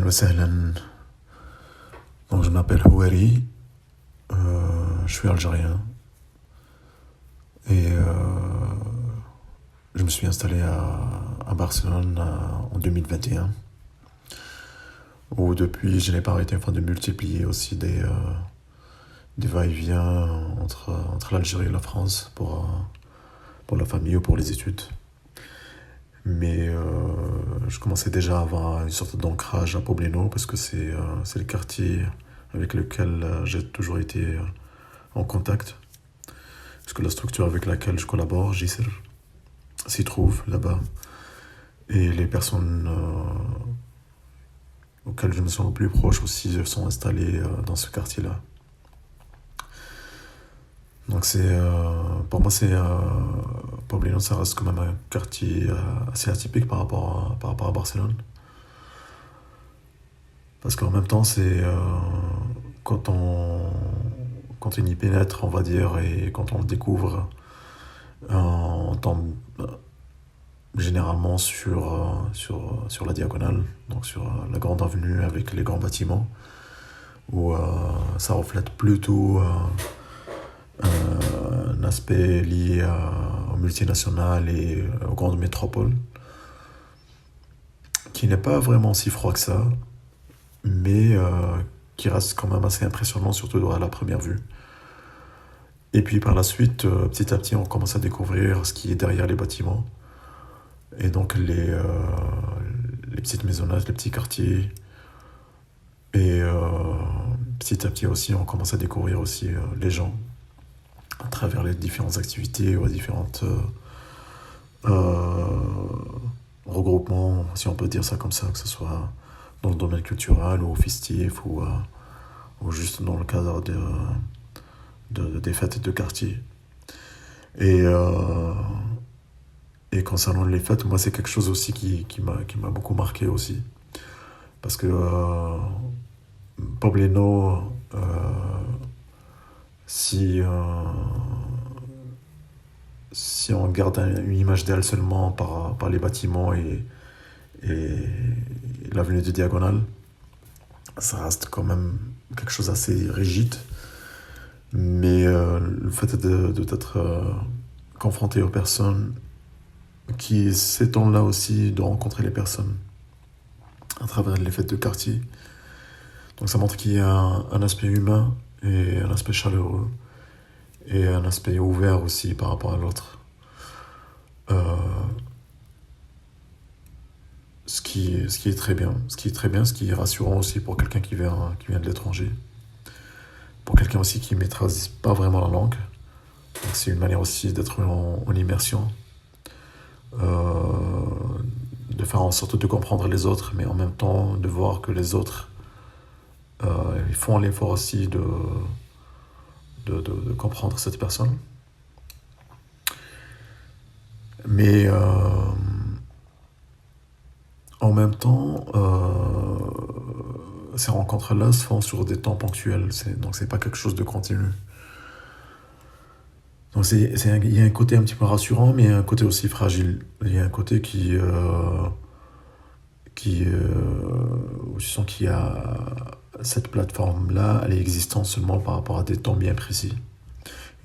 وسهلا. Donc, je m'appelle Houari, je suis algérien et je me suis installé à Barcelone en 2021, où depuis je n'ai pas arrêté de multiplier aussi des va-et-vient entre l'Algérie et la France pour la famille ou pour les études. Mais je commençais déjà à avoir une sorte d'ancrage à Poblenou parce que c'est le quartier avec lequel j'ai toujours été en contact. Parce que la structure avec laquelle je collabore, Jisr, s'y trouve là-bas. Et les personnes auxquelles je me sens le plus proche aussi sont installées dans ce quartier-là. Donc pour moi, Poblenou, ça reste quand même un quartier assez atypique par rapport à Barcelone. Parce qu'en même temps, c'est quand on y pénètre, on va dire, et quand on le découvre, on tombe généralement sur la diagonale, donc sur la grande avenue avec les grands bâtiments, où ça reflète plutôt un aspect lié aux multinationales et aux grandes métropoles, qui n'est pas vraiment si froid que ça, mais qui reste quand même assez impressionnant, surtout à la première vue. Et puis par la suite, petit à petit, on commence à découvrir ce qui est derrière les bâtiments. Et donc les petites maisonnettes, les petits quartiers. Et petit à petit aussi, on commence à découvrir aussi les gens à travers les différentes activités ou les différentes regroupements, si on peut dire ça comme ça, que ce soit dans le domaine culturel ou festif ou juste dans le cadre des fêtes de quartier. Et concernant les fêtes, moi c'est quelque chose aussi qui m'a beaucoup marqué aussi. Parce que Poblenou, si on garde une image d'elle seulement par les bâtiments et l'avenue de Diagonale, ça reste quand même quelque chose d'assez rigide. Mais le fait d'être confronté aux personnes, qui s'étend là aussi de rencontrer les personnes à travers les fêtes de quartier. Donc ça montre qu'il y a un aspect humain et un aspect chaleureux et un aspect ouvert aussi par rapport à l'autre. Ce qui est très bien, ce qui est rassurant aussi pour quelqu'un qui vient de l'étranger. Pour quelqu'un aussi qui ne maîtrise pas vraiment la langue. Donc c'est une manière aussi d'être en immersion. De faire en sorte de comprendre les autres, mais en même temps de voir que les autres ils font l'effort aussi de comprendre cette personne. Mais en même temps, ces rencontres-là se font sur des temps ponctuels, donc c'est pas quelque chose de continu. Donc il y a un côté un petit peu rassurant, mais il y a un côté aussi fragile. Il y a un côté où tu sens qu'il y a cette plateforme-là, elle est existante seulement par rapport à des temps bien précis.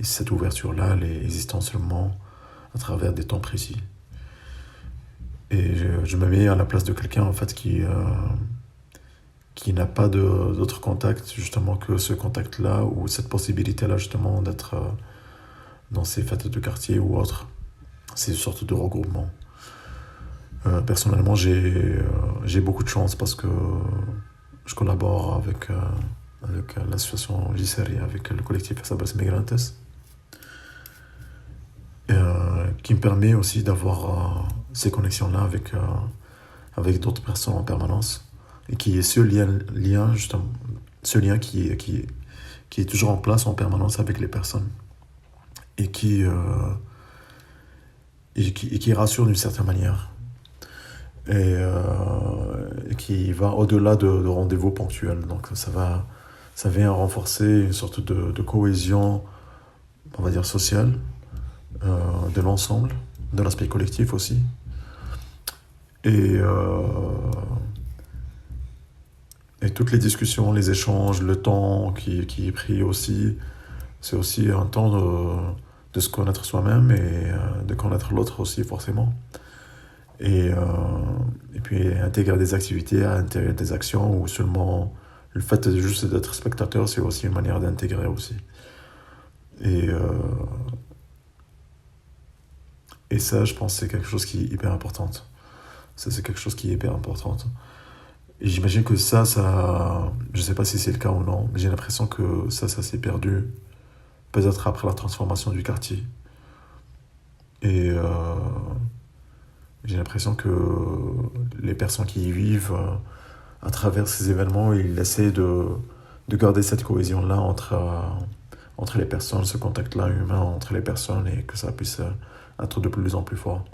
Et cette ouverture-là, elle est existante seulement à travers des temps précis. Et je me mets à la place de quelqu'un en fait qui n'a pas d'autre contact justement que ce contact-là, ou cette possibilité-là justement d'être dans ces fêtes de quartier ou autres. C'est une sorte de regroupement. Personnellement, j'ai beaucoup de chance parce que je collabore avec l'association Jisr et avec le collectif Sabres Migrantes, qui me permet aussi d'avoir ces connexions-là avec d'autres personnes en permanence, et qui est ce lien justement, ce lien qui est toujours en place en permanence avec les personnes, et qui rassure d'une certaine manière, et qui va au-delà de rendez-vous ponctuels. Donc ça vient renforcer une sorte de cohésion, on va dire sociale, de l'ensemble, de l'aspect collectif aussi. Et Et toutes les discussions, les échanges, le temps qui est pris aussi, c'est aussi un temps de se connaître soi-même et de connaître l'autre aussi forcément. Et, euh, et puis intégrer des activités, intégrer des actions ou seulement le fait de juste d'être spectateur, c'est aussi une manière d'intégrer aussi. Et, euh, et ça, je pense, c'est quelque chose qui est hyper important. Ça, c'est quelque chose qui est hyper important. Et j'imagine que je sais pas si c'est le cas ou non, mais j'ai l'impression que ça s'est perdu, peut-être après la transformation du quartier. Et j'ai l'impression que les personnes qui y vivent, à travers ces événements, ils essaient de garder cette cohésion-là entre les personnes, ce contact-là humain entre les personnes et que ça puisse être de plus en plus fort.